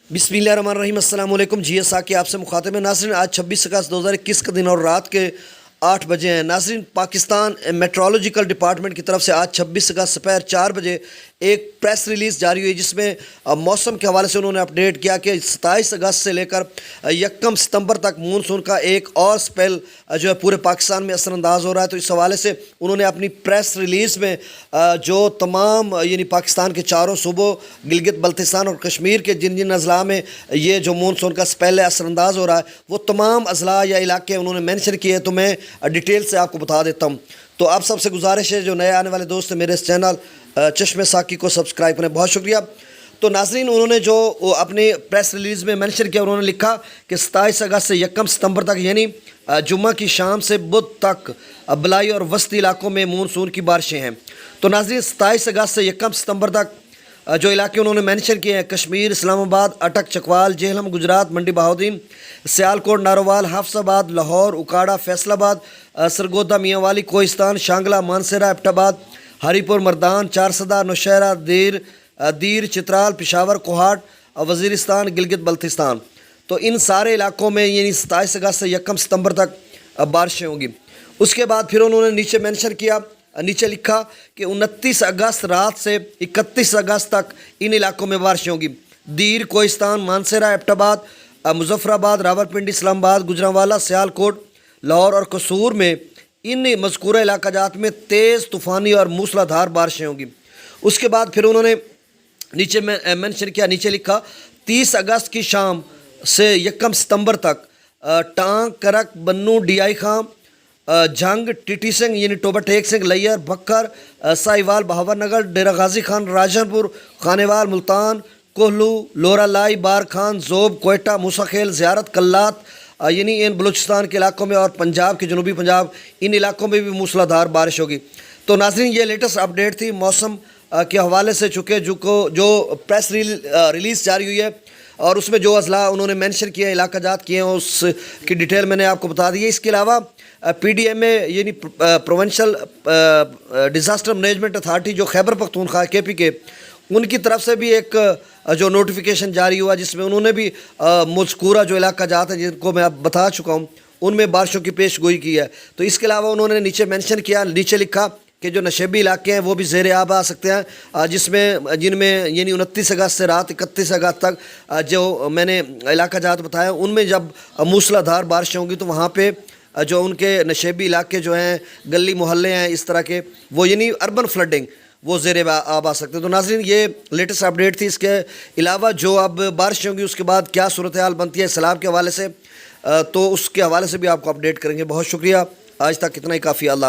بسم اللہ الرحمن الرحیم، السلام علیکم۔ جی ایس کے آپ سے مخاطب ہیں ناظرین۔ آج 26 اگست 2021 کا دن اور رات کے 8 بجے ہیں ناظرین۔ پاکستان میٹرولوجیکل ڈپارٹمنٹ کی طرف سے آج 26 اگست سپہر 4 بجے ایک پریس ریلیز جاری ہوئی، جس میں موسم کے حوالے سے انہوں نے اپڈیٹ کیا کہ 27 اگست سے لے کر 1 ستمبر تک مونسون کا ایک اور سپیل جو ہے پورے پاکستان میں اثر انداز ہو رہا ہے۔ تو اس حوالے سے انہوں نے اپنی پریس ریلیز میں جو تمام پاکستان کے چاروں صوبوں گلگت بلتستان اور کشمیر کے جن اضلاع میں یہ جو مونسون کا سپیل اثر انداز ہو رہا ہے، وہ تمام اضلاع یا علاقے انہوں نے مینشن کیے ہیں۔ تو میں ڈیٹیل سے آپ کو بتا دیتا ہوں۔ تو آپ سب سے گزارش ہے، جو نئے آنے والے دوست ہیں، میرے اس چینل چشم ساکی کو سبسکرائب کریں، بہت شکریہ۔ تو ناظرین، انہوں نے جو اپنی پریس ریلیز میں مینشن کیا، انہوں نے لکھا کہ 27 اگست سے 1 ستمبر تک، یعنی جمعہ کی شام سے بدھ تک بلائی اور وسطی علاقوں میں مونسون کی بارشیں ہیں۔ تو ناظرین، 27 اگست سے 1 ستمبر تک جو علاقے انہوں نے مینشن کیے ہیں: کشمیر، اسلام آباد، اٹک، چکوال، جہلم، گجرات، منڈی بہاؤدین، سیالکوٹ، ناروال، حافظ آباد، لاہور، اکاڑا، فیصل آباد، سرگودا، میاں والی، کوہستان، شانگلہ، مانسہرہ، ایبٹ آباد، ہری پور، مردان، چارسدہ، نوشہرہ، دیر، چترال، پشاور، کوہاٹ، وزیرستان، گلگت بلتستان۔ تو ان سارے علاقوں میں 27 اگست سے 1 ستمبر تک بارشیں ہوں گی۔ اس کے بعد پھر انہوں نے نیچے مینشن کیا، نیچے لکھا کہ 29 اگست رات سے 31 اگست تک ان علاقوں میں بارشیں ہوں گی: دیر، کوہستان، مانسہرہ، ایبٹ آباد، مظفر آباد، راولپنڈی، اسلام آباد، گوجرانوالا، سیالکوٹ، لاہور اور قصور میں ان مذکورہ علاقہ جات میں تیز طوفانی اور موسلادھار بارشیں ہوں گی۔ اس کے بعد پھر انہوں نے نیچے مینشن کیا، نیچے لکھا: 30 اگست کی شام سے 1 ستمبر تک ٹانک، کرک، بنو، ڈی خام، جھنگ، ٹیٹی سنگھ یعنی ٹوبہ ٹیک سنگھ، لیئر، بکر، ساہیوال، بہاور نگر، ڈیرہ غازی خان، راجن پور، خانیوال، ملتان، کوہلو، لورا لائی، بار خان، زوب، کوئٹہ، موسا خیل، زیارت، کلات یعنی ان بلوچستان کے علاقوں میں، اور پنجاب کے جنوبی پنجاب ان علاقوں میں بھی موسلادھار بارش ہوگی۔ تو ناظرین، یہ لیٹسٹ اپڈیٹ تھی موسم کے حوالے سے، چونکہ جو پریس ریلیز جاری ہوئی ہے اور اس میں جو اضلاع انہوں نے مینشن کیے ہیں، علاقہ جات کیے ہیں، اس کی ڈیٹیل میں نے آپ کو بتا دی ہے۔ اس کے علاوہ پی ڈی ایم اے یعنی پروونشل ڈیزاسٹر مینجمنٹ اتھارٹی جو خیبر پختونخوا کے پی کے، ان کی طرف سے بھی ایک جو نوٹیفیکیشن جاری ہوا، جس میں انہوں نے بھی مذکورہ جو علاقہ جات ہیں جن کو میں اب بتا چکا ہوں، ان میں بارشوں کی پیش گوئی کی ہے۔ تو اس کے علاوہ انہوں نے نیچے مینشن کیا، نیچے لکھا کہ جو نشیبی علاقے ہیں وہ بھی زیر آب آ سکتے ہیں، جن میں 29 اگست سے رات 31 اگست تک جو میں نے علاقہ جات بتایا، ان میں جب موسلادھار بارشیں ہوں گی تو وہاں پہ جو ان کے نشیبی علاقے جو ہیں، گلی محلے ہیں اس طرح کے، وہ یعنی اربن فلڈنگ، وہ زیر آب آ سکتے ہیں۔ تو ناظرین، یہ لیٹسٹ اپڈیٹ تھی۔ اس کے علاوہ جو اب بارشیں ہوں گی اس کے بعد کیا صورتحال بنتی ہے سیلاب کے حوالے سے، تو اس کے حوالے سے بھی آپ کو اپڈیٹ کریں گے۔ بہت شکریہ، آج تک اتنا ہی کافی۔ اللہ